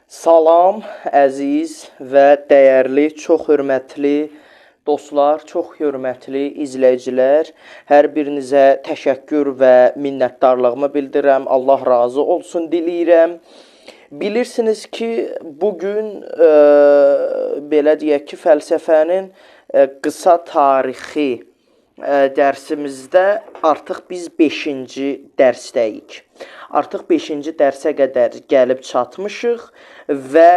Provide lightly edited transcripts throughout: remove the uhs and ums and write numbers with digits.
Salam, əziz və dəyərli, çox hörmətli dostlar, çox hörmətli izləyicilər. Hər birinizə təşəkkür və minnətdarlığımı bildirirəm. Allah razı olsun diləyirəm. Bilirsiniz ki, bugün belə deyək ki, fəlsəfənin qısa tarixi dərsimizdə artıq biz 5-ci dərsdəyik. Artıq 5-ci dərsə qədər gəlib çatmışıq və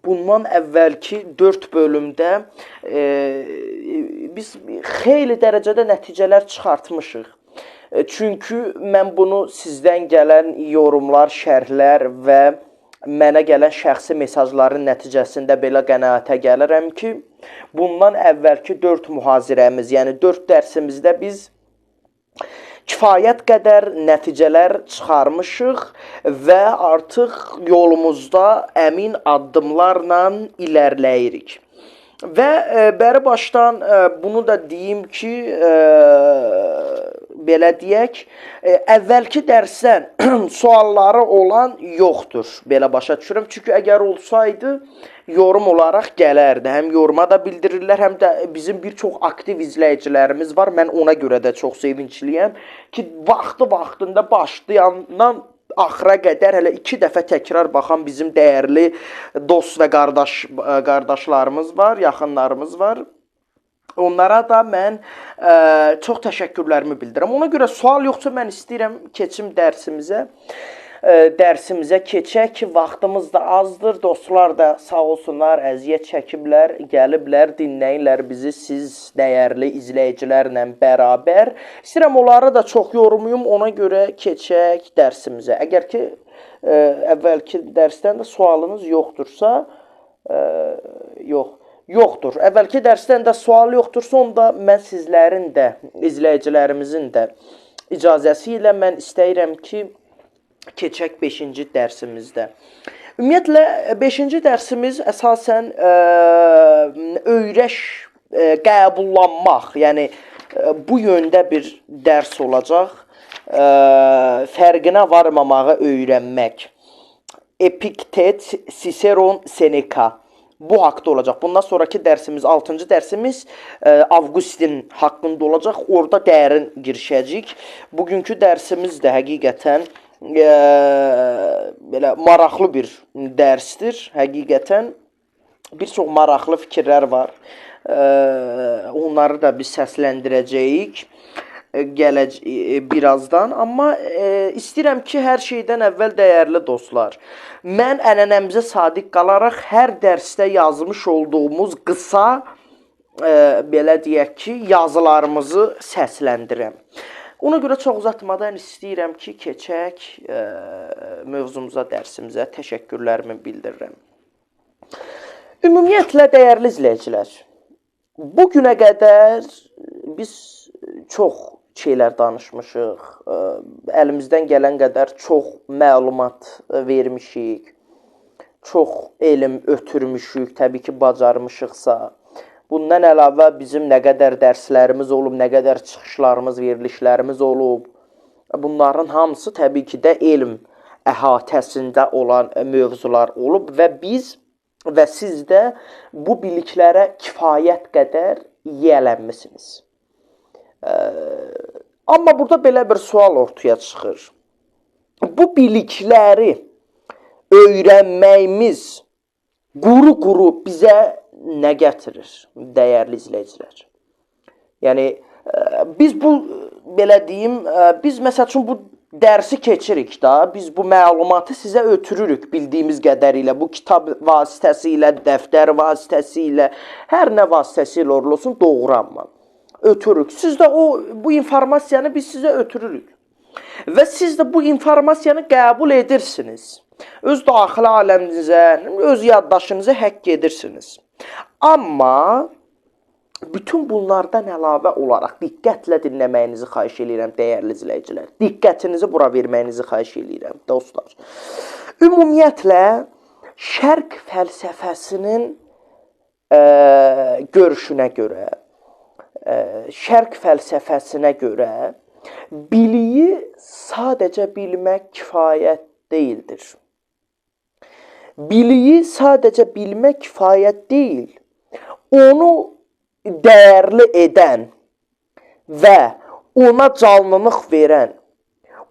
bundan əvvəlki 4 bölümdə biz xeyli dərəcədə nəticələr çıxartmışıq. Çünki mən bunu sizdən gələn yorumlar, şərhlər və mənə gələn şəxsi mesajların nəticəsində belə qənaətə gəlirəm ki, bundan əvvəlki 4 mühazirəmiz, yəni 4 dərsimizdə biz kifayət qədər nəticələr çıxarmışıq və artıq yolumuzda əmin addımlarla ilərləyirik. Və bəri başdan bunu da deyim ki, belə deyək, əvvəlki dərsdən sualları olan yoxdur, belə başa düşürəm. Çünki əgər olsaydı, yorum olaraq gələrdi. Həm yoruma da bildirirlər, həm də bizim bir çox aktiv izləyicilərimiz var. Mən ona görə də çox sevincliyəm ki, vaxtında başlayandan axıra qədər hələ 2 dəfə təkrar baxan bizim dəyərli dost və qardaşlarımız var, yaxınlarımız var. Onlara da mən çox təşəkkürlərimi bildirirəm. Ona görə sual yoxsa mən istəyirəm keçim dərsimizə. Dərsimizə keçək ki, vaxtımız da azdır. Dostlar da sağ olsunlar, əziyyət çəkiblər, gəliblər, dinləyirlər bizi siz dəyərli izləyicilərlə bərabər. İstəyirəm onları da çox yorumuyum, ona görə keçək dərsimizə. Əgər ki, əvvəlki dərsdən də sualınız yoxdursa, yoxdur. Əvvəlki dərsdən də sual yoxdursa, onda mən sizlərin də, izləyicilərimizin də icazəsi ilə mən istəyirəm ki, keçək 5-ci dərsimizdə. Ümumiyyətlə, 5-ci dərsimiz əsasən öyrəş, qəbullanmaq, yəni bu yöndə bir dərs olacaq. Fərqinə varmamağı öyrənmək. Epiktet, Siseron, Seneca. Bu haqda olacaq. Bundan sonraki dərsimiz, 6-cı dərsimiz Avqustin haqqında olacaq. Orada dərin girişəcəyik. Bugünkü dərsimiz də həqiqətən belə maraqlı bir dərsdir. Həqiqətən bir çox maraqlı fikirlər var. Onları da biz səsləndirəcəyik birazdan. Amma istəyirəm ki, hər şeydən əvvəl dəyərli dostlar, mən ənənəmizə sadiq qalaraq hər dərsdə yazmış olduğumuz qısa, belə deyək ki, yazılarımızı səsləndirəm. Ona görə çox uzatmadan istəyirəm ki, keçək mövzumuza, dərsimizə təşəkkürlərimi bildirirəm. Ümumiyyətlə, dəyərli izləyicilər, bugünə qədər biz çox şeylər danışmışıq, əlimizdən gələn qədər çox məlumat vermişik, çox elm ötürmüşük, təbii ki, bacarmışıqsa. Bundan əlavə bizim nə qədər dərslərimiz olub, nə qədər çıxışlarımız, verilişlərimiz olub. Bunların hamısı təbii ki də elm əhatəsində olan mövzular olub və biz və siz də bu biliklərə kifayət qədər yiyələnmisiniz. Amma burada belə bir sual ortaya çıxır. Bu bilikləri öyrənməyimiz quru-quru bizə nə gətirir, dəyərli izləyicilər? Yəni, biz bu, belə deyim, biz məsəl üçün bu dərsi keçirik da, biz bu məlumatı sizə ötürürük bildiyimiz qədərilə, bu kitab vasitəsilə, dəftər vasitəsilə, hər nə vasitəsilə olsun, doğrulanma. Ötürürük. Siz də bu informasiyanı biz sizə ötürürük. Və siz də bu informasiyanı qəbul edirsiniz. Öz daxili aləminizə, öz yaddaşınıza həkk edirsiniz. Amma bütün bunlardan əlavə olaraq diqqətlə dinləməyinizi xahiş edirəm, dəyərli izləyicilər. Diqqətinizi bura verməyinizi xahiş edirəm, dostlar. Ümumiyyətlə, şərq fəlsəfəsinin görüşünə görə, şərq fəlsəfəsinə görə biliyi sadəcə bilmək kifayət deyildir. biliyi sadəcə bilmək kifayət deyil. Onu dəyərli edən və ona canlılıq verən,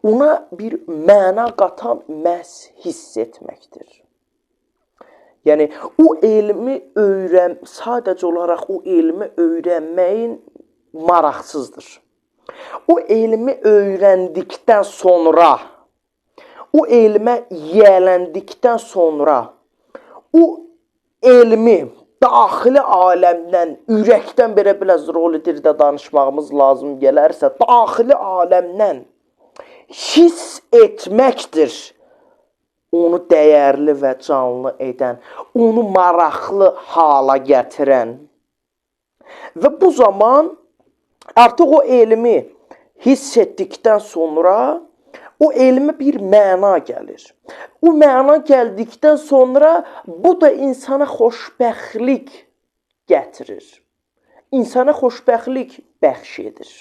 ona bir məna qatan məhz hiss etməkdir. Yəni, o elmi sadəcə olaraq o elmi öyrənməyin maraqsızdır. O elmi öyrəndikdən sonra, o elmə yiyələndikdən sonra, o elmi daxili aləmdən, ürəkdən belə biraz rolidirdə danışmağımız lazım gələrsə, daxili aləmdən hiss etməkdir onu dəyərli və canlı edən, onu maraqlı hala gətirən. Və bu zaman artıq o elmi hiss etdikdən sonra o elmə bir məna gəlir. O məna gəldikdən sonra bu da insana xoşbəxtlik gətirir. İnsana xoşbəxtlik bəxş edir,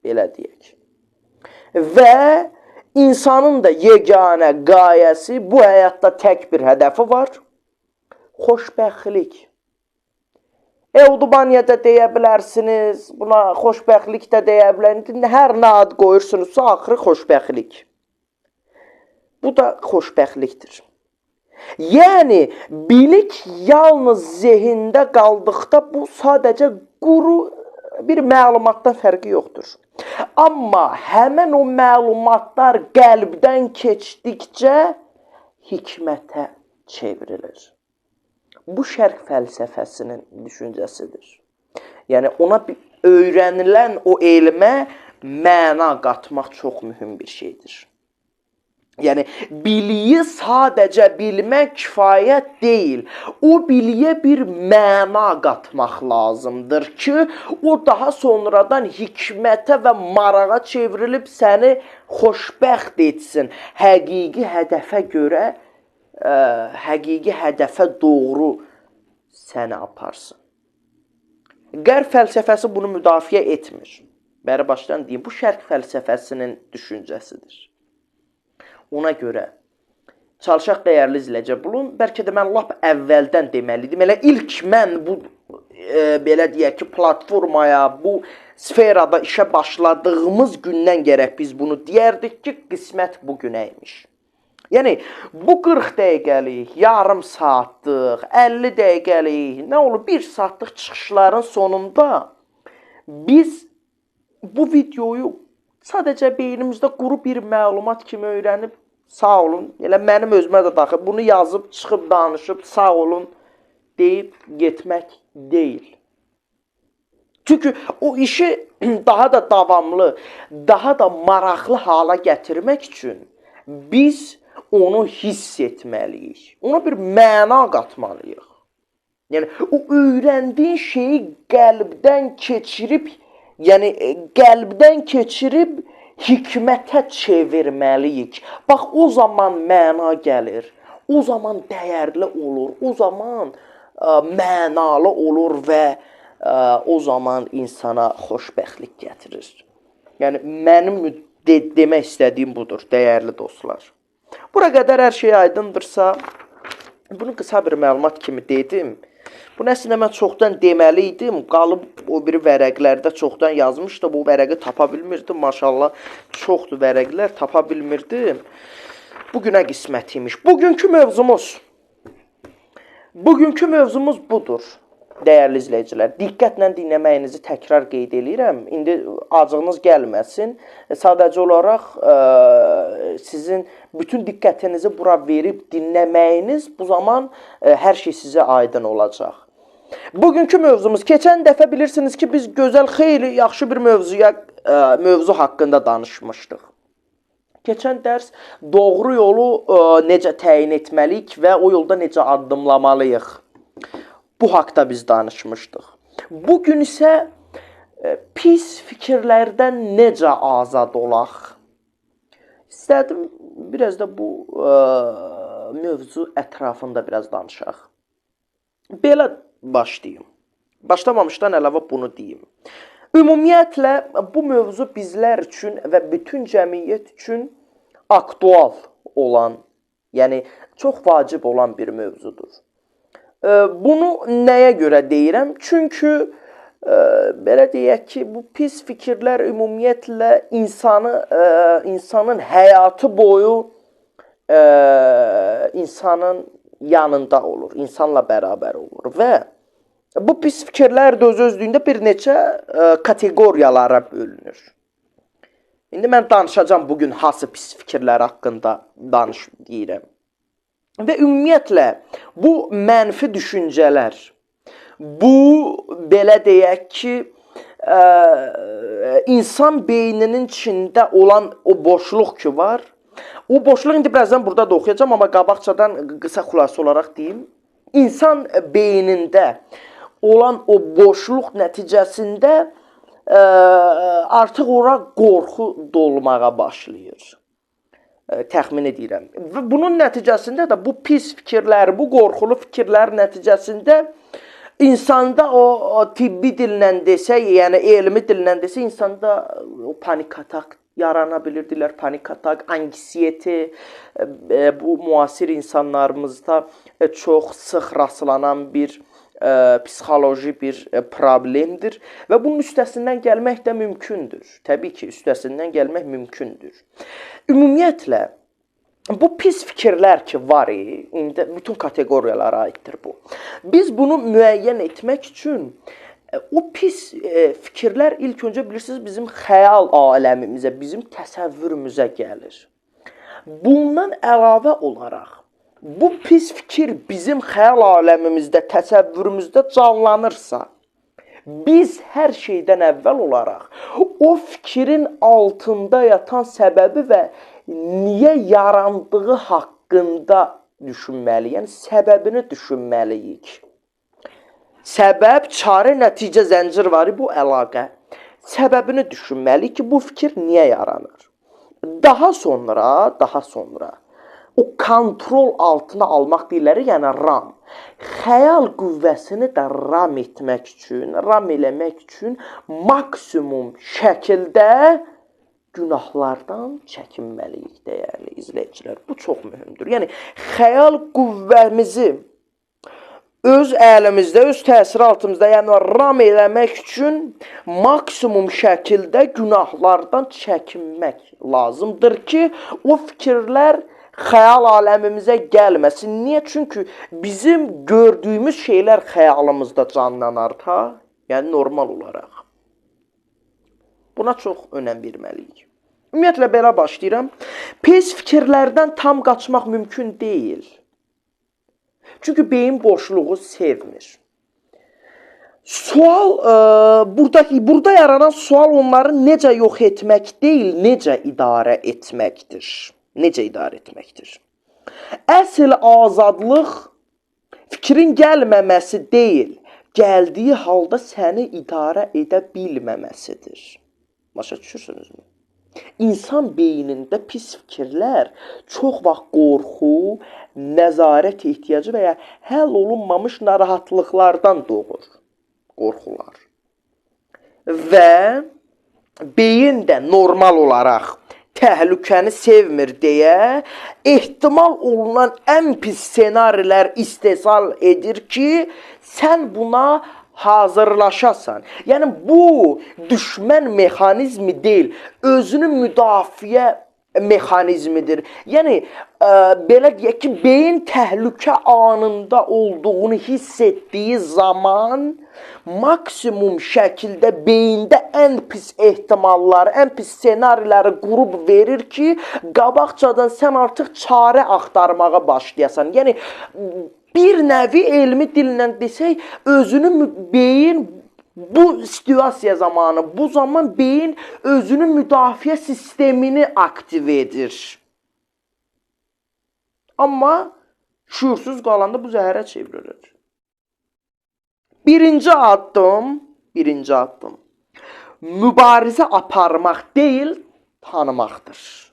belə deyək. Və insanın da yeganə qayəsi, bu həyatda tək bir hədəfi var, xoşbəxtlik. Evdubaniyada deyə bilərsiniz, buna xoşbəxtlik də deyə bilərsiniz, hər nə ad qoyursunuzsa, axırı xoşbəxtlik. Bu da xoşbəxtlikdir. Yəni, bilik yalnız zehində qaldıqda bu sadəcə quru bir məlumatdan fərqi yoxdur. Amma həmən o məlumatlar qəlbdən keçdikcə hikmətə çevrilir. Bu şərq fəlsəfəsinin düşüncəsidir. Yəni, ona öyrənilən o elmə məna qatmaq çox mühüm bir şeydir. Yəni, biliyi sadəcə bilmək kifayət deyil. O biliyə bir məna qatmaq lazımdır ki, o daha sonradan hikmətə və marağa çevrilib səni xoşbəxt etsin. Həqiqi hədəfə görə, həqiqi hədəfə doğru səni aparsın. Qərb fəlsəfəsi bunu müdafiə etmir. Bəri başdan deyim, bu şərq fəlsəfəsinin düşüncəsidir. Ona görə çalışaq dəyərli izləyicilər, bunu bəlkə də mən lap əvvəldən deməliydim. Elə ilk mən bu belə deyək ki, platformaya, bu sferada işə başladığımız gündən gərək biz bunu deyərdik ki, qismət bu günə imiş. Yəni, bu 40 dəqiqəlik, yarım saatlıq, 50 dəqiqəlik, nə olur, 1 saatlıq çıxışların sonunda biz bu videoyu sadəcə beynimizdə quru bir məlumat kimi öyrənib, sağ olun, elə mənim özümə də daxil, bunu yazıb, çıxıb, danışıb, sağ olun, deyib getmək deyil. Çünki o işi daha da davamlı, daha da maraqlı hala gətirmək üçün biz onu hiss etməliyik. Ona bir məna qatmalıyıq. Yəni, o öyrəndiyin şeyi qəlbdən keçirib, yəni qəlbdən keçirib hikmətə çevirməliyik. Bax, o zaman məna gəlir, o zaman dəyərli olur, o zaman mənalı olur və o zaman insana xoşbəxtlik gətirir. Yəni, mənim demək istədiyim budur, dəyərli dostlar. Bura qədər hər şey aydındırsa, bunu qısa bir məlumat kimi dedim. Bunu əslində mən çoxdan deməliydim. Qalıb o biri vərəqlərdə çoxdan yazmışdı. Bu vərəqi tapa bilmirdim. Maşallah, çoxdur vərəqlər, tapa bilmirdim. Bugünə qismətiymiş. Bugünkü mövzumuz budur. Dəyərli izləyicilər, diqqətlə dinləməyinizi təkrar qeyd edirəm. İndi acığınız gəlməsin. Sadəcə olaraq sizin bütün diqqətinizi bura verib dinləməyiniz bu zaman hər şey sizə aydın olacaq. Bugünkü mövzumuz, keçən dəfə bilirsiniz ki, biz gözəl, xeyli yaxşı bir mövzu haqqında danışmışdıq. Keçən dərs doğru yolu necə təyin etməliyik və o yolda necə addımlamalıyıq. Bu haqda biz danışmışdıq. Bugün isə pis fikirlərdən necə azad olaq? İstədim biraz da bu mövzu ətrafında biraz danışaq. Belə başlayayım. Başlamamışdan əlavə bunu deyim. Ümumiyyətlə, bu mövzu bizlər üçün və bütün cəmiyyət üçün aktual olan Yəni çox vacib olan bir mövzudur. Bunu nəyə görə deyirəm? Çünki belə deyək ki, bu pis fikirlər ümumiyyətlə insanın həyatı boyu insanın yanında olur, insanla bərabər olur və bu pis fikirlər də öz-özlüyündə bir neçə kateqoriyalara bölünür. İndi mən danışacağım bugün hansı pis fikirlər haqqında deyirəm. Və ümumiyyətlə bu mənfi düşüncələr, bu belə deyək ki, insan beyninin içində olan o boşluq ki var, o boşluq indi birazdan burada da oxuyacağım, amma qabaqcadan qısa xülasə olaraq deyim. İnsan beynində olan o boşluq nəticəsində artıq ora qorxu dolmağa başlayır. Təxmin edirəm. Və bunun nəticəsində də bu pis fikirlər, bu qorxulu fikirlər nəticəsində insanda o tibbi dillə desək, yəni elmi dillə desək, insanda o panik atak yarana bilirdilər. Panik atak, anksiyete bu müasir insanlarımızda çox sıx rastlanan bir psixoloji bir problemdir və bunun üstəsindən gəlmək də mümkündür. Təbii ki, üstəsindən gəlmək mümkündür. Ümumiyyətlə, bu pis fikirlər ki var, indi bütün kateqoriyalara aiddir bu. Biz bunu müəyyən etmək üçün o pis fikirlər ilk öncə bilirsiniz bizim xəyal aləmimizə, bizim təsəvvürümüzə gəlir. Bundan əlavə olaraq bu pis fikir bizim xəyal aləmimizdə, təsəvvürümüzdə canlanırsa, biz hər şeydən əvvəl olaraq o fikrin altında yatan səbəbi və niyə yarandığı haqqında düşünməliyik. Yəni, səbəbini düşünməliyik. Səbəb, çarə, nəticə zəncir var bu əlaqə. Səbəbini düşünməliyik ki, bu fikir niyə yaranır? Daha sonra o kontrol altına almaq deyirlər, yəni RAM. Xəyal qüvvəsini də RAM etmək üçün, RAM eləmək üçün maksimum şəkildə günahlardan çəkinməliyik, dəyərli izləyicilər. Bu çox mühümdür. Yəni, xəyal qüvvəmizi öz əlimizdə, öz təsir altımızda, yəni RAM eləmək üçün maksimum şəkildə günahlardan çəkinmək lazımdır ki, o fikirlər xəyal aləmimizə gəlməsin. Niyə? Çünki bizim gördüyümüz şeylər xəyalımızda canlanar da, yəni normal olaraq. Buna çox önəm verməliyik. Ümumiyyətlə, belə başlayıram. Pis fikirlərdən tam qaçmaq mümkün deyil. Çünki beyin boşluğu sevmir. Sual, burada yaranan sual onları necə yox etmək deyil, necə idarə etməkdir. Necə idarə etməkdir? Əsl azadlıq fikrin gəlməməsi deyil, gəldiyi halda səni idarə edə bilməməsidir. Başa düşürsünüzmü? İnsan beynində pis fikirlər çox vaxt qorxu, nəzarət ehtiyacı və ya həll olunmamış narahatlıqlardan doğur. Qorxular. Və beyin də normal olaraq təhlükəni sevmir deyə ehtimal olunan ən pis ssenarilər istehsal edir ki, sən buna hazırlaşasan. Yəni, bu düşmən mexanizmi deyil, özünü müdafiə mexanizmidir. Yəni, belə deyək ki, beyin təhlükə anında olduğunu hiss etdiyi zaman maksimum şəkildə beyində ən pis ehtimalları, ən pis ssenariləri qurub verir ki, qabaqcadan sən artıq çarə axtarmağa başlayasan. Yəni, bir nəvi elmi dillə desək, özünü beyin bu situasiya zamanı, bu zaman beyin özünün müdafiə sistemini aktiv edir. Amma şüursuz qalanda bu zəhərə çevrilir. Birinci addım, mübarizə aparmaq deyil, tanımaqdır.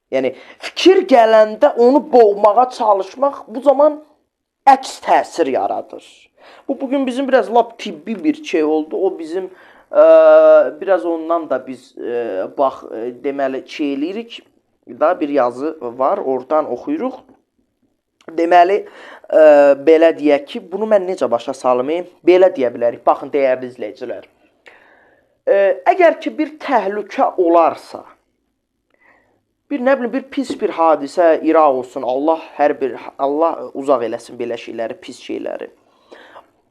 Yəni, fikir gələndə onu boğmağa çalışmaq bu zaman əks təsir yaradır. Bu, bugün bizim biraz lap tibbi bir şey oldu. O bizim biraz ondan da biz deməli şey eləyirik. da bir yazı var, oradan oxuyuruq. Deməli, belə deyək ki, bunu mən necə başa salmayım? Belə deyə bilərik. Baxın, dəyərli izləyicilər. Əgər ki, bir təhlükə olarsa, bir nə bilim, bir pis bir hadisə iraq olsun, Allah uzaq eləsin belə şeyləri, pis şeyləri.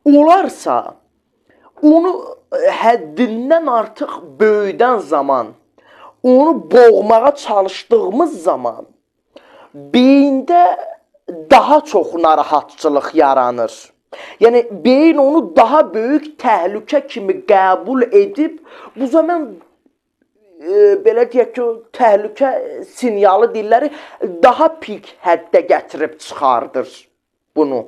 Olarsa, onu həddindən artıq böyüdən zaman, onu boğmağa çalışdığımız zaman, beyində daha çox narahatçılıq yaranır. Yəni, beyin onu daha böyük təhlükə kimi qəbul edib, bu zaman belə deyək ki, təhlükə sinyalı dilləri daha pik həddə gətirib çıxardır bunu.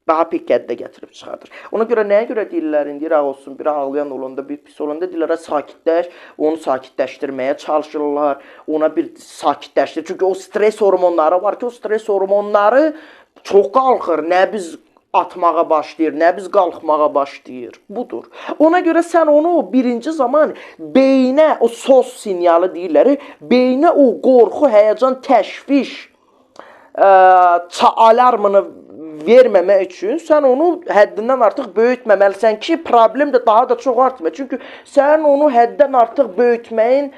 Daha pik həddə gətirib çıxardır. Ona görə nəyə görə deyirlər, indi iraq olsun, bir ağlayan olanda, bir pis olanda deyirlər, sakitləş, onu sakitləşdirməyə çalışırlar, ona bir sakitləşdirir. Çünki o stres hormonları var ki, o stres hormonları çox qalxır, nəbz atmağa başlayır, nəbz qalxmağa başlayır. Budur. Ona görə sən onu birinci zaman beynə, o sos sinyalı deyirlər, beynə o qorxu, həyəcan, təşviş alarmını verməmək üçün sən onu həddindən artıq böyütməməlisən ki, problem də daha da çox artmır. Çünki sən onu həddən artıq böyütməyin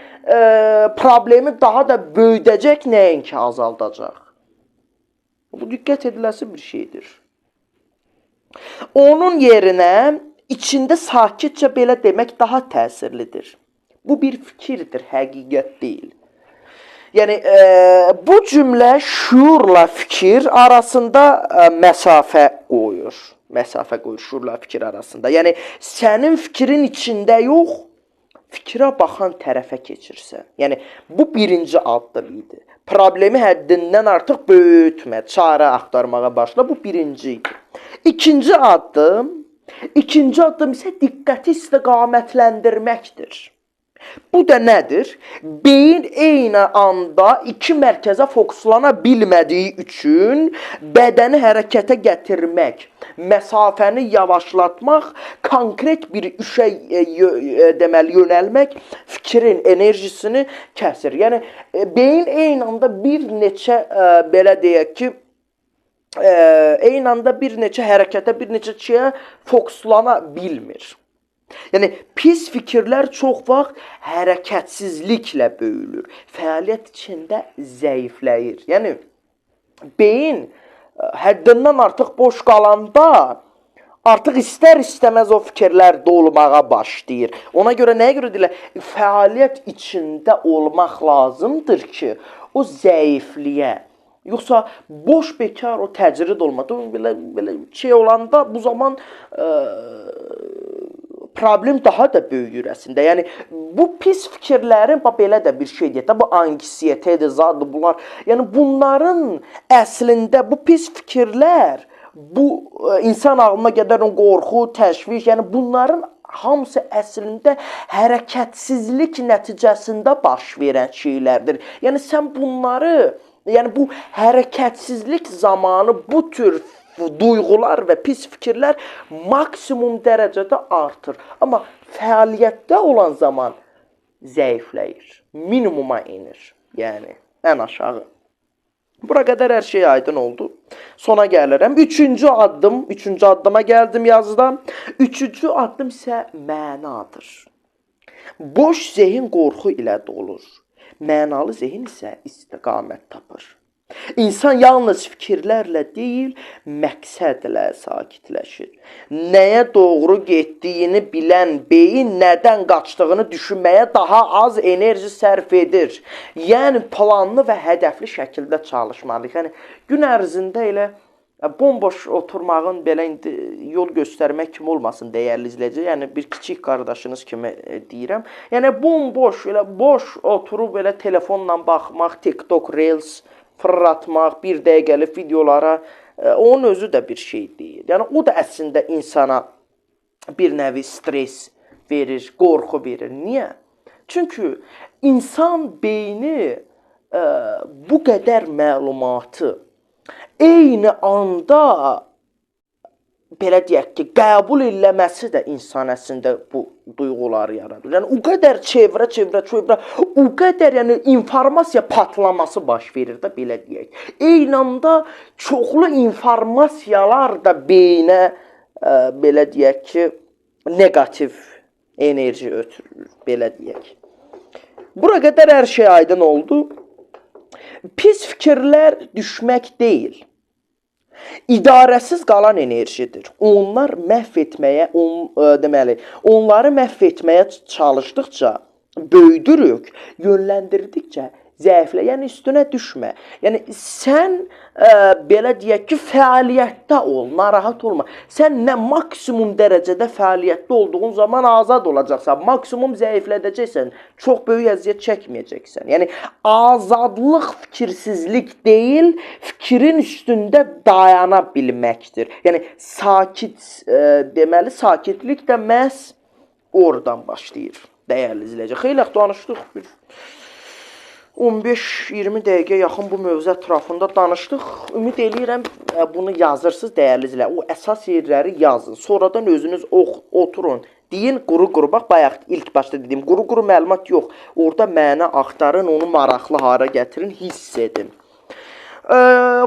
problemi daha da böyüdəcək, nəinki azaldacaq. Bu diqqət ediləsi bir şeydir. Onun yerinə içində sakitcə belə demək daha təsirlidir. Bu bir fikirdir, həqiqət deyil. Yəni, bu cümlə şuurla fikir arasında məsafə qoyur. Məsafə qoyur şuurla fikir arasında. Yəni, sənin fikrin içində yox, fikrə baxan tərəfə keçirsən. Yəni, bu birinci addım idi. Problemi həddindən artıq böyütmə, çarə axtarmağa başla. Bu birinci idi. İkinci addım isə diqqəti istiqamətləndirməkdir. Bu da nədir? Beyin eyni anda iki mərkəzə fokuslana bilmədiyi üçün bədəni hərəkətə gətirmək, məsafəni yavaşlatmaq, konkret bir işə yönəlmək fikrin enerjisini kəsir. Yəni, beyin eyni anda bir neçə, belə deyək ki, eyni anda bir neçə hərəkətə, bir neçə şeyə fokuslana bilmir. Yəni, pis fikirlər çox vaxt hərəkətsizliklə böyülür. Fəaliyyət içində zəifləyir. Yəni, beyin həddindən artıq boş qalanda artıq istər-istəməz o fikirlər dolmağa başlayır. Ona görə nəyə görə deyirlər? Fəaliyyət içində olmaq lazımdır ki, o zəifliyə. Yoxsa boş bekar o təcrid olmadı. Belə şey olanda bu zaman problem daha da böyüyür əslində. Yəni, bu pis fikirlərin, belə də bir şey deyək də, bu anksiyetədir, zadı bunlar. Yəni, bunların əslində, bu pis fikirlər, bu insan ağlına gələn qorxu, təşviş, yəni bunların hamısı əslində hərəkətsizlik nəticəsində baş verən şeylərdir. Yəni, sən bunları, yəni bu hərəkətsizlik zamanı bu tür duyğular və pis fikirlər maksimum dərəcədə artır. Amma fəaliyyətdə olan zaman zəifləyir, minimuma inir. Yəni, ən aşağı. Bura qədər hər şey aydın oldu. Sona gəlirəm. Üçüncü addıma gəldim yazıda. Üçüncü addım isə mənadır. Boş zehin qorxu ilə dolur. Mənalı zehin isə istiqamət tapır. İnsan yalnız fikirlərlə deyil, məqsədlə sakitləşir. Nəyə doğru getdiyini bilən beyin nədən qaçdığını düşünməyə daha az enerji sərf edir. Yəni, planlı və hədəfli şəkildə çalışmalıyıq. Yəni, gün ərzində elə bomboş oturmağın belə indi yol göstərmək kimi olmasın dəyərli izləyici. Yəni, bir kiçik qardaşınız kimi deyirəm. Yəni, bomboş, elə boş oturub elə telefonla baxmaq, TikTok, Reels fırlatmaq, bir dəqiqəli videolara, onun özü də bir şey deyil. Yəni, o da əslində insana bir nəvi stres verir, qorxu verir. Niyə? Çünki insan beyni bu qədər məlumatı eyni anda belə deyək ki, qəbul eləməsi də insan əslində bu duyğuları yaradır. Yəni o qədər çevrə, o qədər yəni informasiya patlaması baş verir də belə deyək. Eyni anda çoxlu informasiyalar da beynə belə deyək ki, negativ enerji ötürür, belə deyək. Bura qədər hər şey aydın oldu. Pis fikirlər düşmək deyil. İdarəsiz qalan enerjidir. Onlar məhv etməyə, deməli, onları məhv etməyə çalışdıqca böyüdürük, yönləndirdikcə zəiflə, yəni üstünə düşmə. Yəni sən belə deyək ki, fəaliyyətdə ol, narahat olma. Sən nə maksimum dərəcədə fəaliyyətdə olduğun zaman azad olacaqsan, maksimum zəiflədəcəksən, çox böyük əziyyət çəkməyəcəksən. Yəni azadlıq fikirsizlik deyil, fikrin üstündə dayana bilməkdir. Yəni sakit, deməli sakitlik də məhz oradan başlayır, dəyərli izləyicilər. Xeyli danışdıq bir 15-20 dəqiqə yaxın bu mövzu ətrafında danışdıq. Ümid eləyirəm bunu yazırsınız dəyərli izləyicilər. O əsas yerləri yazın. Sonradan özünüz oturun. Deyin quru-quru. Bax bayaq ilk başda dediyim quru-quru məlumat yox. Orada mənə axtarın, onu maraqlı hara gətirin, hiss edin.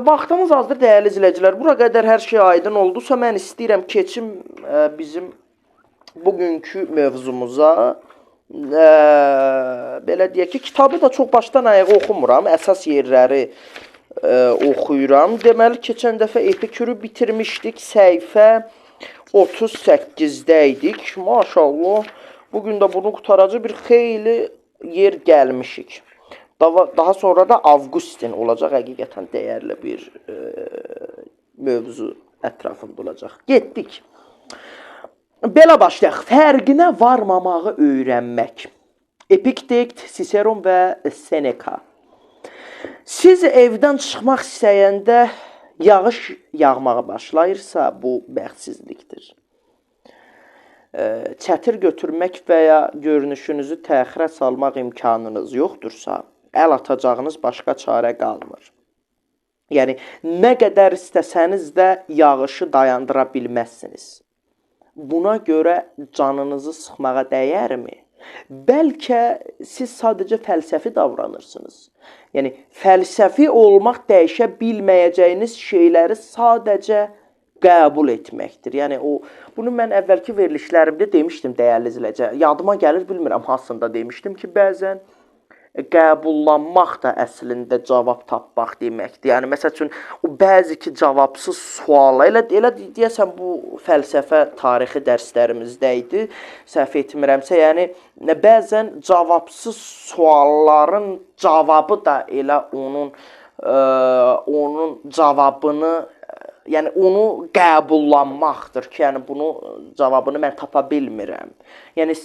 Vaxtımız azdır dəyərli izləyicilər. Bura qədər hər şey aydın oldusa mən istəyirəm keçim bizim bugünkü mövzumuza. Belə deyək ki, kitabı da çox başdan ayağa oxumuram, əsas yerləri oxuyuram. Deməli, keçən dəfə Epikürü bitirmişdik, səhifə 38-də idik. Maşallah, bugün də bunu qutaracaq bir xeyli yer gəlmişik. Daha sonra da Avqustin olacaq, həqiqətən dəyərli bir mövzu ətrafında olacaq. Getdik. Belə başlayaq. Fərqinə varmamağı öyrənmək. Epiktet, Siseron və Seneca. Siz evdən çıxmaq istəyəndə yağış yağmağa başlayırsa, bu bəxtsizlikdir. Çətir götürmək və ya görünüşünüzü təxirə salmaq imkanınız yoxdursa, əl atacağınız başqa çarə qalmır. Yəni, nə qədər istəsəniz də yağışı dayandıra bilməzsiniz. Buna görə canınızı sıxmağa dəyərmi? Bəlkə siz sadəcə fəlsəfi davranırsınız. Yəni, fəlsəfi olmaq dəyişə bilməyəcəyiniz şeyləri sadəcə qəbul etməkdir. Yəni, bunu mən əvvəlki verilişlərimdə demişdim dəyərli izləyicilər. Yadıma gəlir, bilmirəm, hansında demişdim ki, bəzən qəbullanmaq da əslində cavab tapmaq deməkdir. Yəni, məsəl üçün, o bəzi ki, cavabsız suala, elə deyəsən, bu fəlsəfə tarixi dərslərimizdə idi, səhv etmirəmsə, yəni, bəzən cavabsız sualların cavabı da elə onun cavabını, yəni, onu qəbullanmaqdır ki, yəni, bunu cavabını mən tapa bilmirəm. Yəni,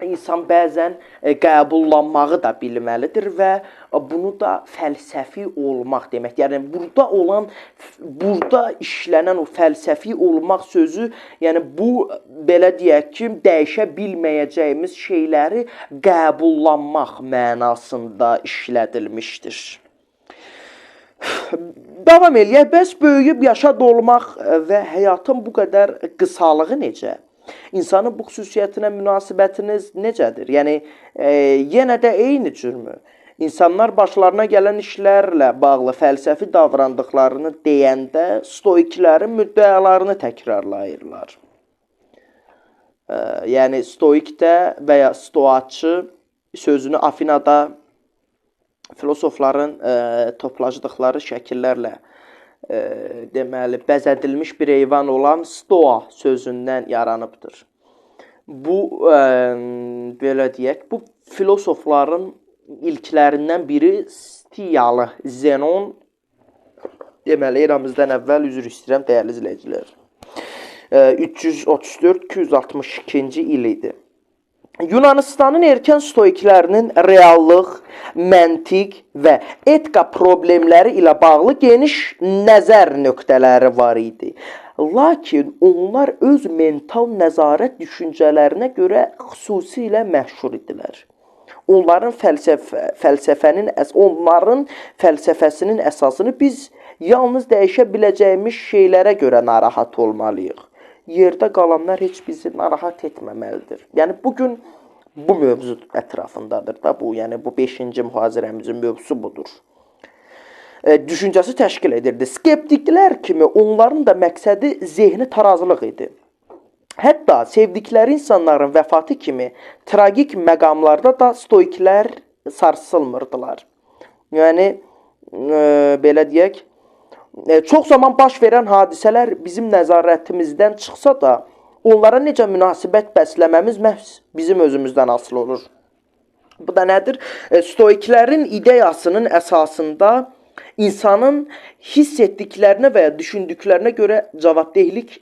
İnsan bəzən qəbullanmağı da bilməlidir və bunu da fəlsəfi olmaq deməkdir. Yəni, burada işlənən o fəlsəfi olmaq sözü, yəni bu, belə deyək ki, dəyişə bilməyəcəyimiz şeyləri qəbullanmaq mənasında işlədilmişdir. Davam eləyək, bəs böyüyüb yaşa dolmaq və həyatın bu qədər qısalığı necə? İnsanın bu xüsusiyyətinə münasibətiniz necədir? Yəni, yenə də eyni cürmü? İnsanlar başlarına gələn işlərlə bağlı fəlsəfi davrandıqlarını deyəndə stoiklərin müddəalarını təkrarlayırlar. Yəni, stoikdə və ya stoatçı sözünü Afinada filosofların toplaşdıqları şəkillərlə deməli, bəzədilmiş bir heyvan olan stoa sözündən yaranıbdır. Bu, belə deyək, bu filosofların ilklərindən biri Stiyalı Zenon, deməli, eramızdan əvvəl üzr istəyirəm, dəyərli izləyicilər, 334-262-ci il idi. Yunanistanın erkən stoiklərinin reallıq, məntiq və etika problemləri ilə bağlı geniş nəzər nöqtələri var idi. Lakin onlar öz mental nəzarət düşüncələrinə görə xüsusilə məşhur idilər. Onların fəlsəfəsinin əsasını biz Yalnız dəyişə biləcəyimiz şeylərə görə narahat olmalıyıq. Yerdə qalanlar heç bizi narahat etməməlidir. Yəni bugün bu mövzu ətrafındadır da bu, yəni bu 5-ci mühazirəmizin mövzusu budur. Düşüncəsi təşkil edirdi. Skeptiklər kimi onların da məqsədi zehni tarazlıq idi. Hətta sevdikləri insanların vəfatı kimi tragik məqamlarda da stoiklər sarsılmırdılar. Yəni belə deyək, çox zaman baş verən hadisələr bizim nəzarətimizdən çıxsa da, onlara necə münasibət bəsləməmiz məhz bizim özümüzdən asılı olur. Bu da nədir? Stoiklərin ideyasının əsasında insanın hiss etdiklərinə və ya düşündüklərinə görə cavabdehlik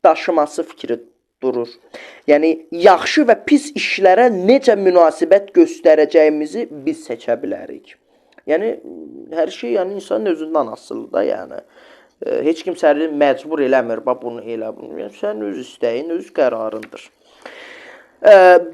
daşıması fikri durur. Yəni yaxşı və pis işlərə necə münasibət göstərəcəyimizi biz seçə bilərik. Yəni hər şey yəni insanın özündən asılıdır da, yəni. Heç kim səni məcbur eləmir, bax bunu elə. Yəni sən öz istəyin, öz qərarındır.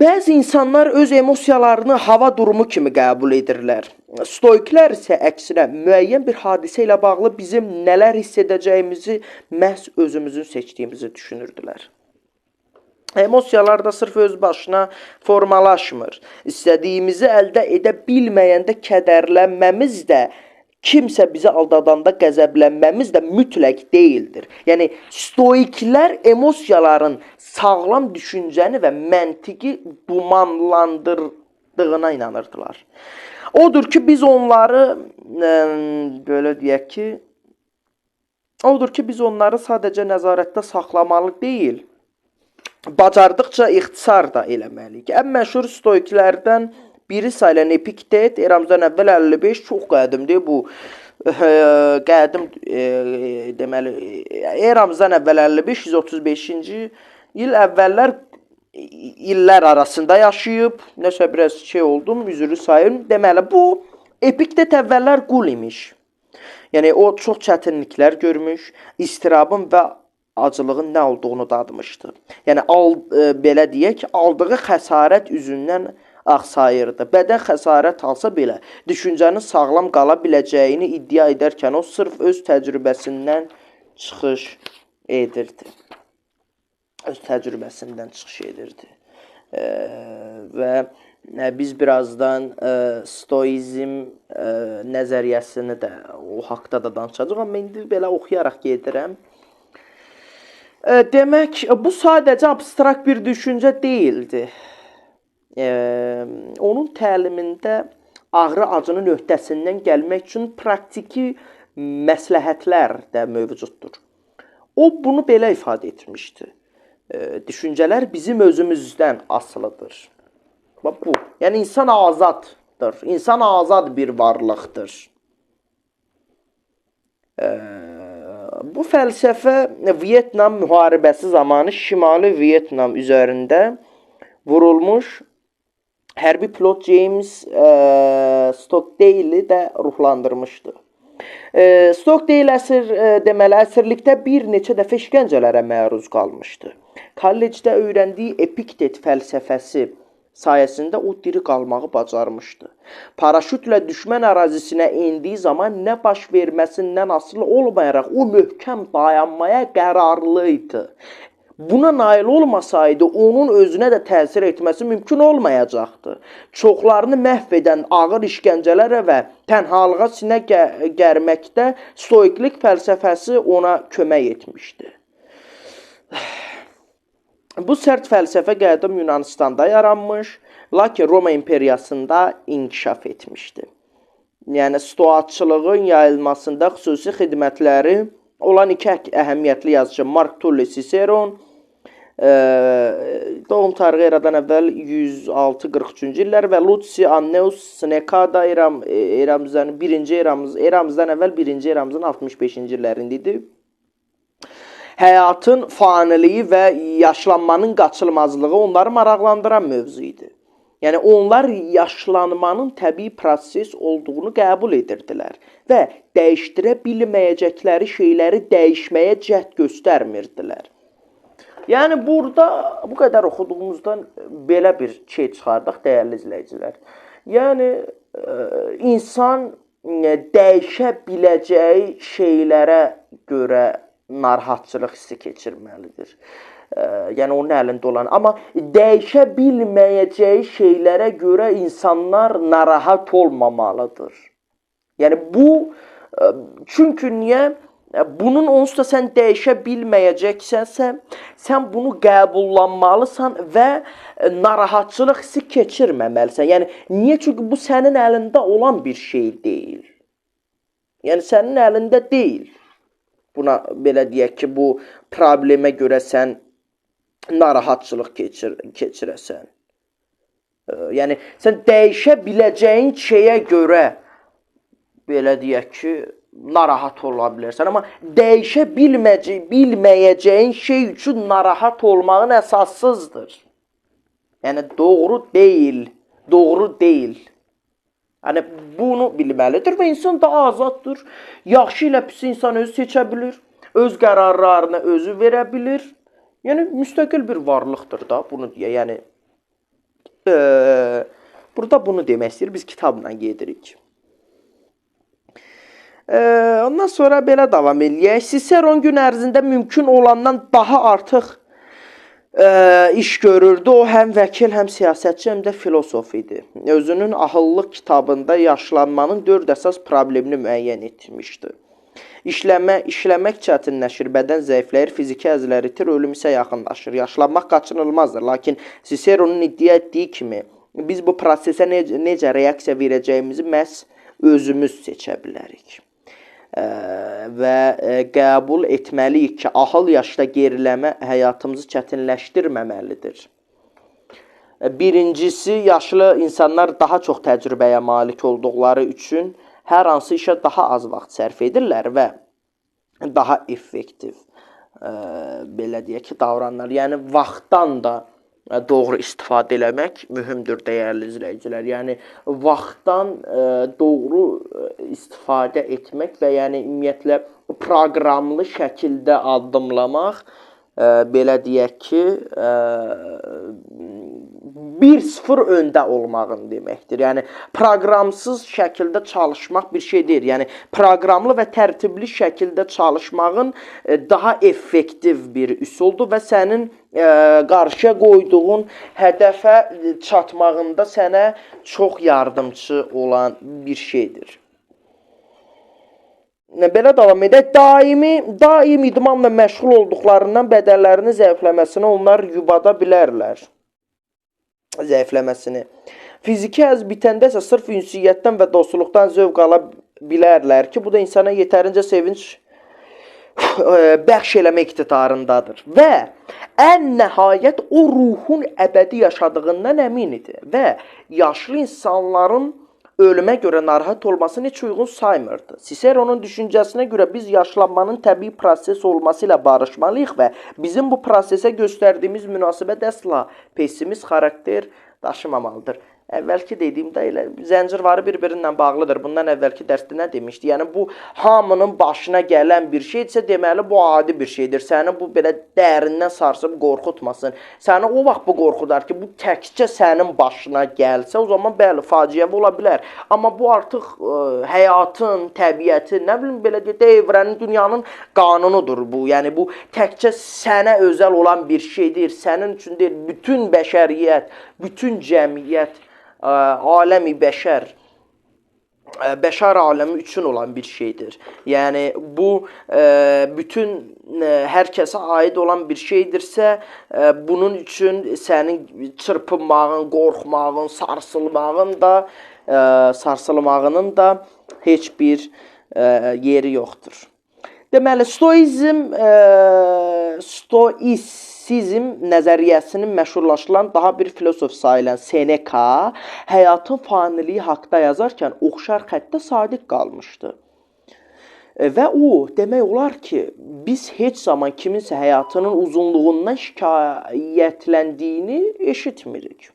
Bəzi insanlar öz emosiyalarını hava durumu kimi qəbul edirlər. Stoiklər isə əksinə müəyyən bir hadisə ilə bağlı bizim nələr hiss edəcəyimizi məhz özümüzün seçdiyimizi düşünürdülər. Emosiyalar da sırf öz başına formalaşmır. İstədiyimizi əldə edə bilməyəndə kədərlənməmiz də, kimsə bizi aldadanda qəzəblənməmiz də mütləq deyildir. Yəni stoiklər emosiyaların sağlam düşüncəni və məntiqi dumanlandırdığına inanırdılar. Odur ki biz onları belə deyək ki, biz onları sadəcə nəzarətdə saxlamalı deyil, bacardıqca ixtisar da eləməliyik. Ən məşhur stoiklərdən biri sayılan Epiktet, eramızdan əvvəl 55, çox qədimdir bu. Qədim deməli, eramızdan əvvəl 55, 135-ci il əvvəllər illər arasında yaşayıb. Nəsə biraz oldum, üzrü sayın. Deməli, bu Epiktet əvvəllər qul imiş. Yəni, o çox çətinliklər görmüş, istirabın və acılığın nə olduğunu dadmışdı. Yəni, belə deyək, aldığı xəsarət üzündən axsayırdı. Bədən xəsarət alsa belə, düşüncənin sağlam qala biləcəyini iddia edərkən o sırf öz təcrübəsindən çıxış edirdi. Və biz birazdan stoizm nəzəriyyəsini də o haqda da danışacağıq, amma indi belə oxuyaraq gedirəm. Demək, bu sadəcə abstrakt bir düşüncə deyildi. Onun təlimində ağrı acının öhdəsindən gəlmək üçün praktiki məsləhətlər də mövcuddur. O bunu belə ifadə etmişdi. Düşüncələr bizim özümüzdən asılıdır. Bu, yəni insan azaddır. İnsan azad bir varlıqdır. Bu fəlsəfə Vyetnam müharibəsi zamanı Şimali Vyetnam üzərində vurulmuş hərbi pilot James Stockdale'i də ruhlandırmışdı. Stockdale əsirlikdə bir neçə dəfə işgəncələrə məruz qalmışdı. Kollecdə öyrəndiyi Epiktet fəlsəfəsi sayəsində o diri qalmağı bacarmışdı. Paraşütlə düşmən ərazisinə indiyi zaman nə baş verməsindən asılı olmayaraq o möhkəm dayanmaya qərarlı idi. Buna nail olmasaydı, onun özünə də təsir etməsi mümkün olmayacaqdı. Çoxlarını məhv edən ağır işgəncələrə və tənhalığa sinə gərməkdə stoiklik fəlsəfəsi ona kömək etmişdi. Bu sərt fəlsəfə qədim Yunanistanda yaranmış, lakin Roma imperiyasında inkişaf etmişdi. Yəni, stoatçılığın yayılmasında xüsusi xidmətləri olan iki əhəmiyyətli yazıcı Mark Tully Ciceron, doğum tarihi eradan əvvəl 106-43-cü illər və Lucius Annaeus Seneca da eramızdan əvvəl 1-ci eramızın 65-ci illərində idi. Həyatın faniliyi və yaşlanmanın qaçılmazlığı onları maraqlandıran mövzu idi. Yəni, onlar yaşlanmanın təbii proses olduğunu qəbul edirdilər və dəyişdirə bilməyəcəkləri şeyləri dəyişməyə cəhd göstərmirdilər. Yəni, burada bu qədər oxuduğumuzdan belə bir şey çıxardıq, dəyərli izləyicilər. Yəni, insan dəyişə biləcəyi şeylərə görə narahatçılıq hissi keçirməlidir. Yəni onun əlində olan. Amma dəyişə bilməyəcəyi şeylərə görə insanlar narahat olmamalıdır. Yəni bu çünki niyə? Bunun onsuz da sən dəyişə bilməyəcəksənsə, sən bunu qəbullanmalısan və narahatçılıq hissi keçirməməlisən. Yəni niyə? Çünki bu sənin əlində olan bir şey deyil. Yəni sənin əlində deyil. Buna belə deyək ki, bu problemə görə sən narahatçılıq keçirəsən. Yəni sən dəyişə biləcəyin şeyə görə belə deyək ki, narahat ola bilərsən. Amma dəyişə bilməyəcəyin şey üçün narahat olmağın əsassızdır. Yəni doğru deyil. Doğru deyil. Yəni bunu bilməlidir və insan da azaddır. Yaxşı ilə pis insan özü seçə bilir. Öz qərarlarını özü verə bilir. Yəni müstəqil bir varlıqdır da bunu deyə. Yəni burada bunu demək istəyir. Biz kitabla gedirik. Ondan sonra belə davam eləyək. Siseron gün ərzində mümkün olandan daha artıq iş görürdü. O həm vəkil, həm siyasətçi, həm də filosof idi. Özünün Ahıllıq kitabında yaşlanmanın 4 əsas problemini müəyyən etmişdi. İşləmək çətinləşir, bədən zəifləyir, fiziki əzlər itir, ölüm isə yaxınlaşır. Yaşlanmaq qaçınılmazdır. Lakin Siseronun iddia etdiyi kimi biz bu prosesə necə reaksiya verəcəyimizi məhz özümüz seçə bilərik. Və qəbul etməliyik ki, ahıl yaşda geriləmə həyatımızı çətinləşdirməməlidir. Birincisi, yaşlı insanlar daha çox təcrübəyə malik olduqları üçün hər hansı işə daha az vaxt sərf edirlər və daha effektiv belə deyək ki, davranırlar. Yəni vaxtdan da doğru istifadə eləmək mühümdür, dəyərli izləyicilər. Yəni vaxtdan doğru istifadə etmək və yəni ümumiyyətlə proqramlı şəkildə addımlamaq belə deyək ki 1-0 öndə olmağın deməkdir. Yəni proqramsız şəkildə çalışmaq bir şey deyil. Yəni proqramlı və tərtibli şəkildə çalışmağın daha effektiv bir üsuldur və sənin qarşıya qoyduğun hədəfə çatmağında sənə çox yardımcı olan bir şeydir. Belə davam edək. Daim idmanla məşğul olduqlarından bədənlərinin zəifləməsini onlar yubada bilərlər. Fiziki həzz bitəndə isə sırf ünsiyyətdən və dostluqdan zövq ala bilərlər ki, bu da insana yetərincə sevinç bəxş eləmə iqtidarındadır. Və ən nəhayət o ruhun əbədi yaşadığından əmin idi və yaşlı insanların ölümə görə narahat olmasını heç uyğun saymırdı. Siseronun düşüncəsinə görə biz yaşlanmanın təbii proses olması ilə barışmalıyıq və bizim bu prosesə göstərdiyimiz münasibət əsla pessimist xarakter daşımamalıdır. Əvvəlki dediyimdə elə zəncirvarı bir-birinlə bağlıdır. Bundan əvvəlki dərsdə nə demişdi? Yəni bu hamının başına gələn bir şeydirsə, deməli bu adi bir şeydir. Səni bu belə dərindən sarsıb qorxutmasın. Səni o vaxt bu qorxudar ki, bu təkcə sənin başına gəlsə, o zaman bəli, faciəvi ola bilər. Amma bu artıq həyatın, təbiətin, nə bilim belə deyək, evrənin, dünyanın qanunudur bu. Yəni bu təkcə sənə özəl olan bir şeydir. Sənin üçün deyil, bütün bəşəriyyət, bütün cəmiyyət, aləmi bəşər aləmi üçün olan bir şeydir. Yəni bu bütün hər kəsə aid olan bir şeydirsə, bunun üçün sənin çırpınmağın, qorxmağın, sarsılmağının da heç bir yeri yoxdur. Deməli, stoisizm nəzəriyyəsinin məşhurlaşılan daha bir filosof sayılan Seneca həyatın faniliyi haqda yazarkən oxşar xəttə sadiq qalmışdı. Və o, demək olar ki, biz heç zaman kiminsə həyatının uzunluğundan şikayətləndiyini eşitmirik.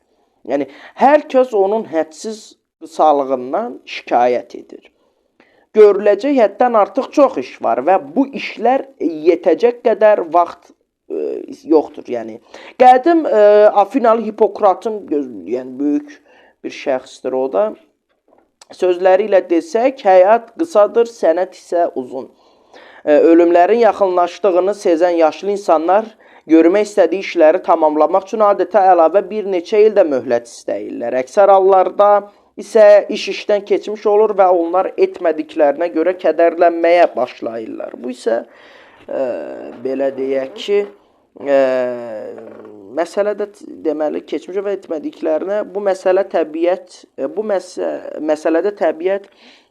Yəni, hər kəs onun hədsiz qısalığından şikayət edir. Görüləcək həddən artıq çox iş var və bu işlər yetəcək qədər vaxt yoxdur. Yəni qədim Afinalı Hipokratın, yəni böyük bir şəxsdir o da. Sözləri ilə desək, həyat qısadır, sənət isə uzun. Ölümlərin yaxınlaşdığını sezən yaşlı insanlar görmək istədiyi işləri tamamlamaq üçün adətə əlavə bir neçə il də möhlət istəyirlər. Əksər hallarda isə iş işdən keçmiş olur və onlar etmədiklərinə görə kədərlənməyə başlayırlar. Bu isə belə deyək ki, məsələdə deməli keçmiş və etmədiklərinə bu məsələdə təbiət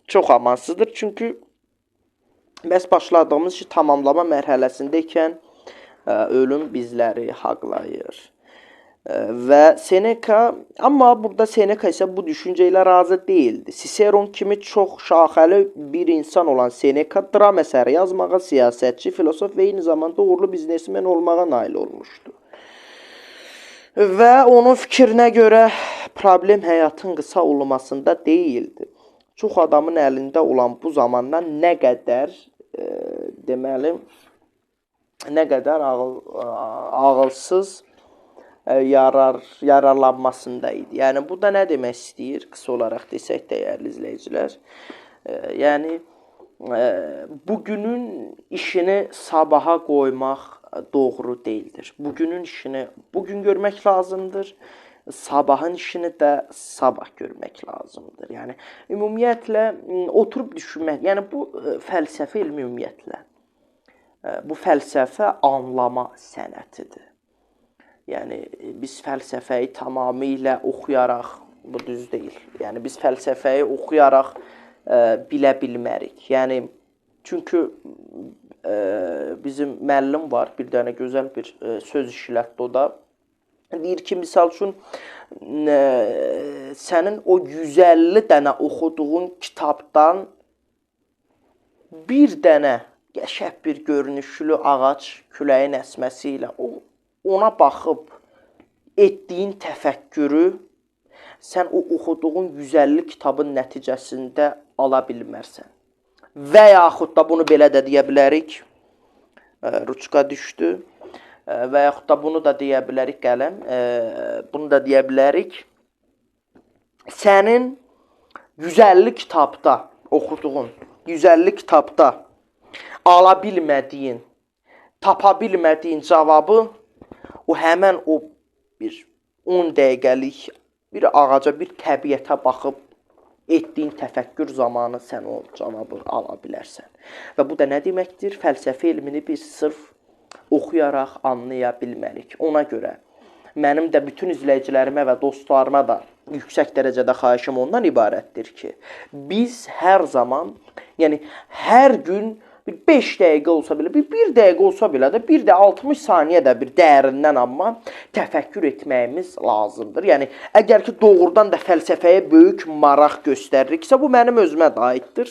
çox amansızdır. Çünki bəs başladığımız işi tamamlama mərhələsində ikən ölüm bizləri haqlayır. Və Seneca, amma burada Seneca isə bu düşüncə ilə razı deyildi. Ciceron kimi çox şaxəli bir insan olan Seneca dram əsəri yazmağa, siyasətçi, filosof və eyni zamanda uğurlu biznesmen olmağa nail olmuşdu. Və onun fikrinə görə problem həyatın qısa olmasında deyildi. Çox adamın əlində olan bu zamandan nə qədər deməli, nə qədər ağılsız yararlanmasında idi. Yəni, bu da nə demək istəyir? Qısa olaraq desək, dəyərli izləyicilər. Yəni, bugünün işini sabaha qoymaq doğru deyildir. Bugünün işini bugün görmək lazımdır. Sabahın işini də sabah görmək lazımdır. Yəni, ümumiyyətlə, oturub düşünmək. Yəni, bu fəlsəfə elmi ümumiyyətlə. Bu fəlsəfə anlama sənətidir. Yəni, biz fəlsəfəyi tamamilə oxuyaraq, bu düz deyil. Yəni, biz fəlsəfəyi oxuyaraq bilə bilmərik. Yəni, çünki bizim müəllim var, bir dənə gözəl bir söz işlətdi o da. Deyir ki, misal üçün, sənin o 150 dənə oxuduğun kitabdan bir dənə qəşəng bir görünüşlü ağac küləyin əsməsi ilə ona baxıb etdiyin təfəkkürü sən o oxuduğun 150 kitabın nəticəsində ala bilmərsən. Və yaxud da bunu belə də deyə bilərik, ruçka düşdü, və yaxud da bunu da deyə bilərik qələm, bunu da deyə bilərik, sənin 150 kitabda oxuduğun, 150 kitabda ala bilmədiyin, tapa bilmədiyin cavabı o həmən o bir 10 dəqiqəlik bir ağaca, bir təbiətə baxıb etdiyin təfəkkür zamanı sən o cavabı ala bilərsən. Və bu da nə deməkdir? Fəlsəfə elmini biz sırf oxuyaraq anlaya bilmərik. Ona görə mənim də bütün izləyicilərimə və dostlarıma da yüksək dərəcədə xahişim ondan ibarətdir ki, biz hər zaman, yəni hər gün 5 dəqiqə olsa belə, 1 dəqiqə olsa belə də, bir də 60 saniyə də bir dərindən amma təfəkkür etməyimiz lazımdır. Yəni, əgər ki, doğrudan da fəlsəfəyə böyük maraq göstəririksə, bu mənim özümə də aiddir.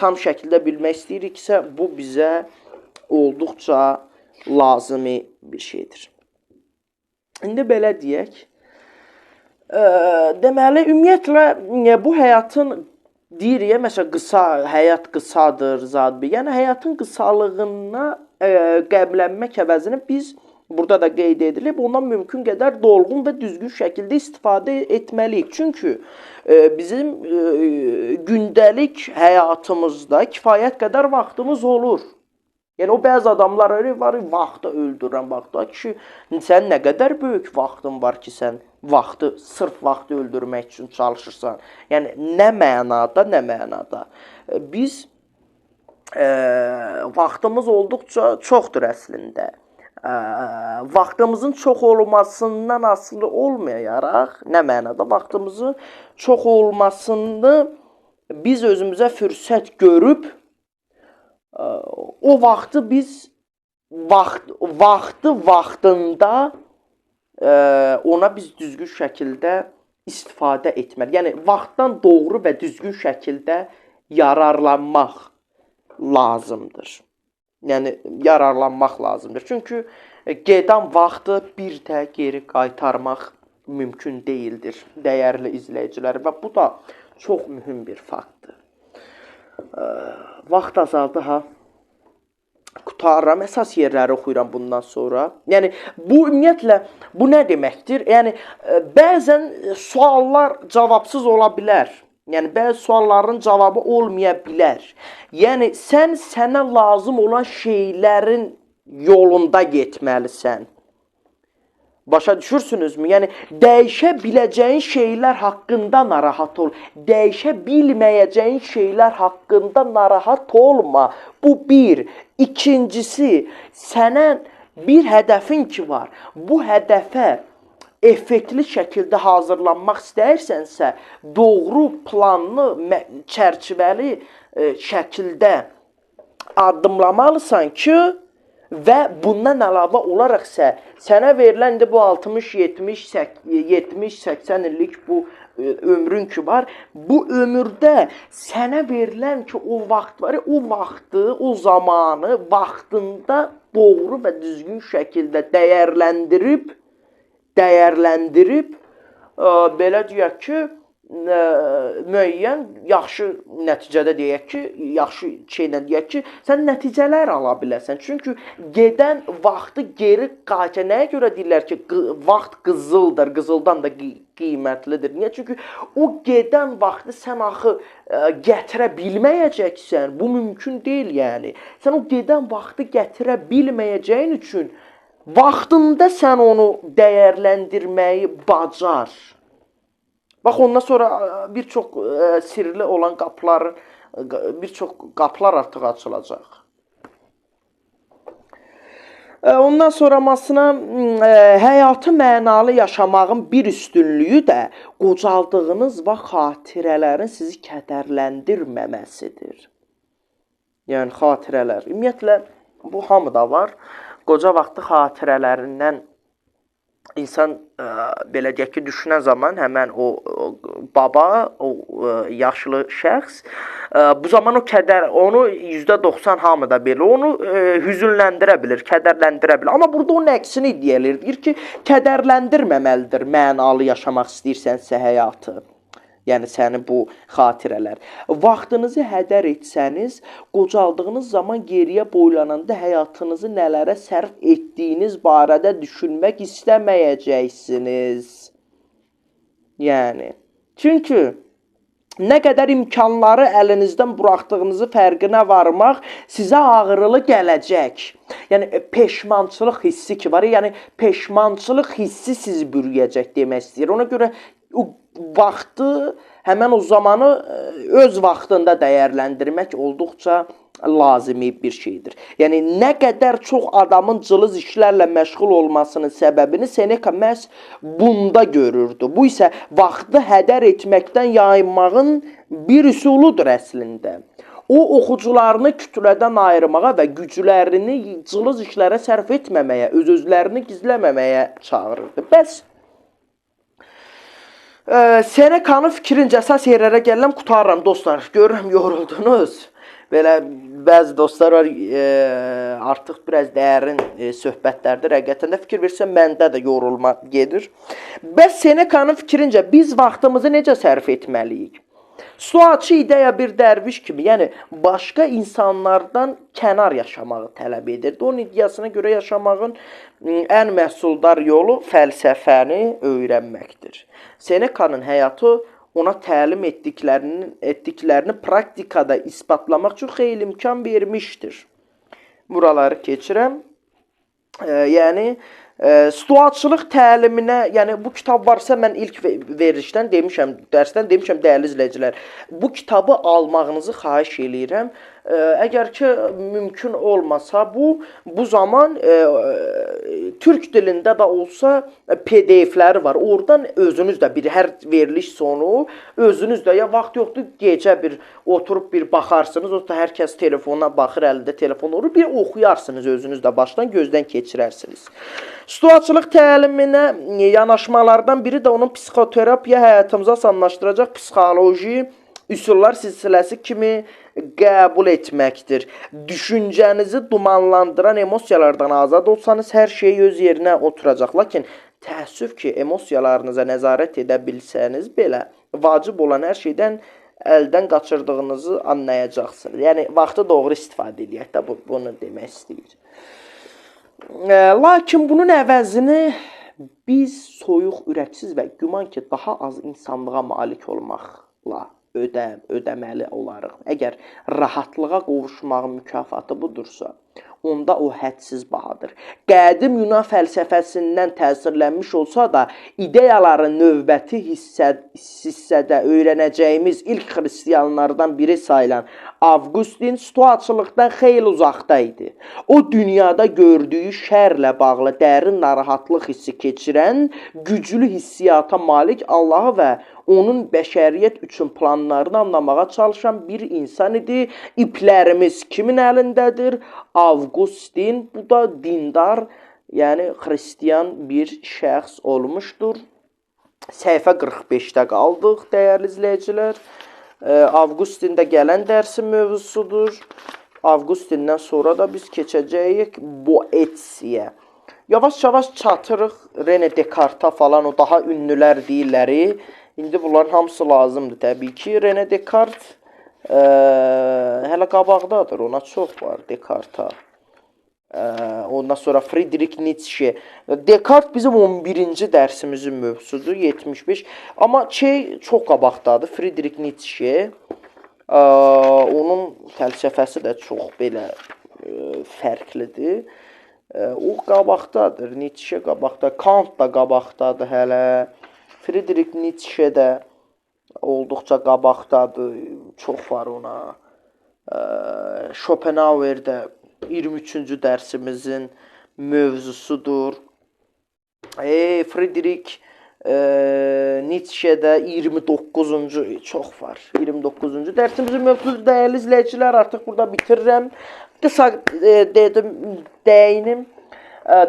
Tam şəkildə bilmək istəyiriksə, bu bizə olduqca lazımi bir şeydir. İndi belə deyək. Deməli, ümumiyyətlə, bu həyatın deyirik, məsələn, həyat qısadır, zadbi. Yəni, həyatın qısalığına qəmlənmək əvəzinə biz, burada da qeyd edilib, ondan mümkün qədər dolğun və düzgün şəkildə istifadə etməliyik. Çünki bizim gündəlik həyatımızda kifayət qədər vaxtımız olur. Yəni, o bəzi adamlar var, vaxtı öldürən, vaxtı. Kişi, sən nə qədər böyük vaxtın var ki, sən sırf vaxtı öldürmək üçün çalışırsan. Yəni, nə mənada. Biz, vaxtımız olduqca çoxdur əslində. Vaxtımızın çox olmasından asılı olmayaraq, nə mənada vaxtımızın çox olmasını biz özümüzə fürsət görüb, o vaxtı biz vaxtında ona biz düzgün şəkildə istifadə etməli. Yəni, vaxtdan doğru və düzgün şəkildə yararlanmaq lazımdır. Yəni, yararlanmaq lazımdır. Çünki gedən vaxtı bir də geri qaytarmaq mümkün deyildir, dəyərli izləyicilər. Və bu da çox mühüm bir faktdır. Vaxt azaldı ha. Qutarıram, əsas yerləri oxuyuram bundan sonra. Yəni, bu ümumiyyətlə, bu nə deməkdir? Yəni, bəzən suallar cavabsız ola bilər. Yəni bəzi sualların cavabı olmaya bilər. Yəni sən sənə lazım olan şeylərin yolunda getməlisən. Başa düşürsünüzmü? Yəni dəyişə biləcəyin şeylər haqqında narahat ol. Dəyişə bilməyəcəyin şeylər haqqında narahat olma. Bu bir. İkincisi, sənə bir hədəfin ki var. Bu hədəfə effektli şəkildə hazırlanmaq istəyirsənsə, doğru planlı, çərçivəli şəkildə addımlamalısan ki, və bundan əlavə olaraqsə sənə verilən bu 60-70-80 illik bu ömrün ki var, bu ömürdə sənə verilən ki o vaxt var, o vaxtı, o zamanı vaxtında doğru və düzgün şəkildə dəyərləndirib belə deyək ki, müəyyən yaxşı nəticədə deyək ki, yaxşı şeylə deyək ki, sən nəticələr ala bilərsən. Çünki gedən vaxtı geri qaytar. Nəyə görə deyirlər ki, vaxt qızıldır, qızıldan da qiymətlidir? Niyə? Çünki o gedən vaxtı sən axı gətirə bilməyəcəksən. Bu mümkün deyil yəni. Sən o gedən vaxtı gətirə bilməyəcəyin üçün vaxtında sən onu dəyərləndirməyi bacar. Bax, ondan sonra bir çox sirli olan qapıların, bir çox qapılar artıq açılacaq. Ondan sonramasına həyatı mənalı yaşamağın bir üstünlüyü də qocaldığınız və xatirələrin sizi kədərləndirməməsidir. Yəni, xatirələr. Ümumiyyətlə, bu hamıda var. Qoca vaxtı xatirələrindən İnsan belə deyək ki, düşünən zaman həmən o baba, o yaşlı şəxs bu zaman o kədər, onu %90 hamıda belə, onu hüzünləndirə bilir, kədərləndirə bilir. Amma burada onun əksini iddia edir. Deyir ki, kədərləndirməməlidir mənalı yaşamaq istəyirsənsə həyatı. Yəni, səni bu xatirələr. Vaxtınızı hədər etsəniz, qocaldığınız zaman geriyə boylananda həyatınızı nələrə sərf etdiyiniz barədə düşünmək istəməyəcəksiniz. Yəni, çünki nə qədər imkanları əlinizdən buraxdığınızı fərqinə varmaq sizə ağrılı gələcək. Yəni, peşmançılıq hissi ki var, yəni peşmançılıq hissi sizi bürüyəcək demək istəyir. Ona görə o vaxtı, həmən o zamanı öz vaxtında dəyərləndirmək olduqca lazımi bir şeydir. Yəni, nə qədər çox adamın cılız işlərlə məşğul olmasının səbəbini Seneca məhz bunda görürdü. Bu isə vaxtı hədər etməkdən yayınmağın bir üsuludur əslində. O, oxucularını kütlədən ayırmağa və güclərini cılız işlərə sərf etməməyə, öz-özlərini gizləməməyə çağırırdı. Bəs Seneca'nın fikrincə əsas yerlərə gəlirəm, qutarıram dostlar. Görürəm, yoruldunuz. Belə bəzi dostlar var, artıq biraz dərin söhbətlərdir. Həqiqətən də fikir versən, məndə də yorulma gedir. Bəs Seneca'nın fikrincə biz vaxtımızı necə sərf etməliyik? Stoacı ideya bir dərviş kimi, yəni başqa insanlardan kənar yaşamağı tələb edirdi. Onun ideyasına görə yaşamağın ən məhsuldar yolu fəlsəfəni öyrənməkdir. Seneca'nın həyatı ona təlim etdiklərini praktikada isbatlamaq üçün xeyli imkan vermişdir. Buraları keçirəm. Yəni, stoacılıq təliminə, yəni bu kitab varsa, mən ilk verilişdən demişəm, dərsdən demişəm, dəyərli izləyicilər, bu kitabı almağınızı xahiş eləyirəm. Əgər ki, mümkün olmasa bu zaman türk dilində də olsa PDF-ləri var. Oradan özünüz də hər veriliş sonu özünüz də, ya vaxt yoxdur, gecə bir oturub bir baxarsınız, o da hər kəs telefonuna baxır, əlində telefon olur, bir oxuyarsınız özünüz də başdan, gözdən keçirərsiniz. Stoacılıq təliminə yanaşmalardan biri də onun psixoterapiya həyatımıza asanlaşdıracaq psixoloji üsullar silsiləsi kimi qəbul etməkdir. Düşüncənizi dumanlandıran emosiyalardan azad olsanız, hər şey öz yerinə oturacaq. Lakin təəssüf ki, emosiyalarınıza nəzarət edə bilsəniz belə, vacib olan hər şeydən əldən qaçırdığınızı anlayacaqsınız. Yəni, vaxtı doğru istifadə edək də, bunu demək istəyir. Lakin bunun əvəzini biz soyuq, ürəksiz və güman ki, daha az insanlığa malik olmaqla ödəməli olarıq. Əgər rahatlığa qovuşmağın mükafatı budursa, onda o hədsiz bahadır. Qədim Yunan fəlsəfəsindən təsirlənmiş olsa da, ideyaların növbəti hissədə öyrənəcəyimiz ilk xristianlardan biri sayılan Avqustin stoaçılıqdan xeyli uzaqda idi. O, dünyada gördüyü şərlə bağlı dərin narahatlıq hissi keçirən, güclü hissiyata malik Allahı və onun bəşəriyyət üçün planlarını anlamağa çalışan bir insan idi. İplərimiz kimin əlindədir? Avqustin, bu da dindar, yəni xristian bir şəxs olmuşdur. Səhifə 45-də qaldıq, dəyərli izləyicilər. Avqustində gələn dərsin mövzusudur. Avqustindən sonra da biz keçəcəyik Boetsiyə. Yavaş-yavaş çatırıq René Descartes falan, o daha ünlülər deyirləri. İndi bunların hamısı lazımdır təbii ki. René Descartes hələ qabaqdadır, ona çox var Descartes. Ondan sonra Friedrich Nietzsche. Descartes bizim 11-ci dərsimizin mövzusudur, 75. Amma çox qabaqdadır, Friedrich Nietzsche. Onun fəlsəfəsi də çox belə fərqlidir. O qabaqdadır, Nietzsche qabaqdadır, Kant da qabaqdadır hələ. Friedrich Nietzsche də olduqca qabaqdadır, çox var ona. Schopenhauer də 23-cü dərsimizin mövzusudur. Friedrich Nietzsche də 29-cu, çox var. 29-cu dərsimizin mövzusudur. Dəyərli izləyicilər, artıq burada bitirirəm. Qısa dedim, dəyinim.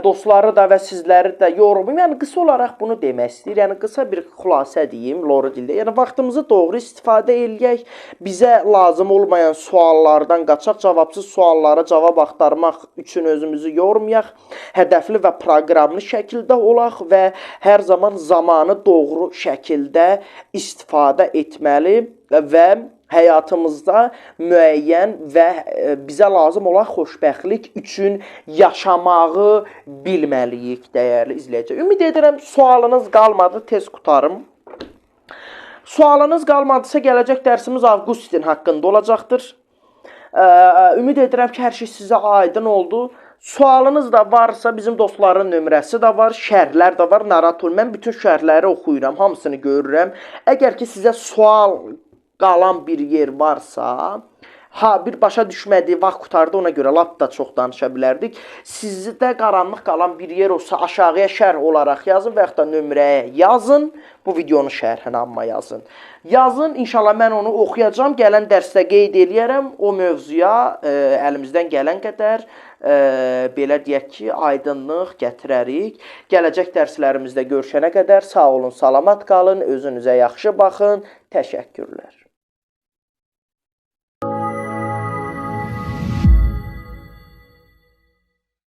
Dostları da və sizləri də yorumum. Yəni, qısa olaraq bunu demək istəyir. Yəni, qısa bir xülasə deyim, Loro dildə. Yəni, vaxtımızı doğru istifadə eləyək. Bizə lazım olmayan suallardan qaçaq, cavabsız suallara cavab axtarmaq üçün özümüzü yormayaq. Hədəfli və proqramlı şəkildə olaq və hər zaman zamanı doğru şəkildə istifadə etməli və həyatımızda müəyyən və bizə lazım olan xoşbəxtlik üçün yaşamağı bilməliyik, dəyərli izləyicilər. Ümid edirəm, sualınız qalmadı, tez qutarım. Sualınız qalmadısa, gələcək dərsimiz Avqustin haqqında olacaqdır. Ümid edirəm ki, hər şey sizə aydın oldu. Sualınız da varsa, bizim dostların nömrəsi də var, şərhlər də var, narahat olun. Mən bütün şərhləri oxuyuram, hamısını görürəm. Əgər ki, sizə sual qalan bir yer varsa, bir başa düşmədiyi vaxt qutardı, ona görə lap da çox danışa bilərdik. Sizdə qaranlıq qalan bir yer olsa, aşağıya şərh olaraq yazın və yaxud da nömrəyə yazın. Bu videonun şərhini amma yazın. Yazın, inşallah mən onu oxuyacam. Gələn dərsdə qeyd eləyərəm. O mövzuya əlimizdən gələn qədər belə deyək ki, aydınlıq gətirərik. Gələcək dərslərimizdə görüşənə qədər sağ olun, salamat qalın, özünüzə yaxşı baxın. Təşəkkürlər.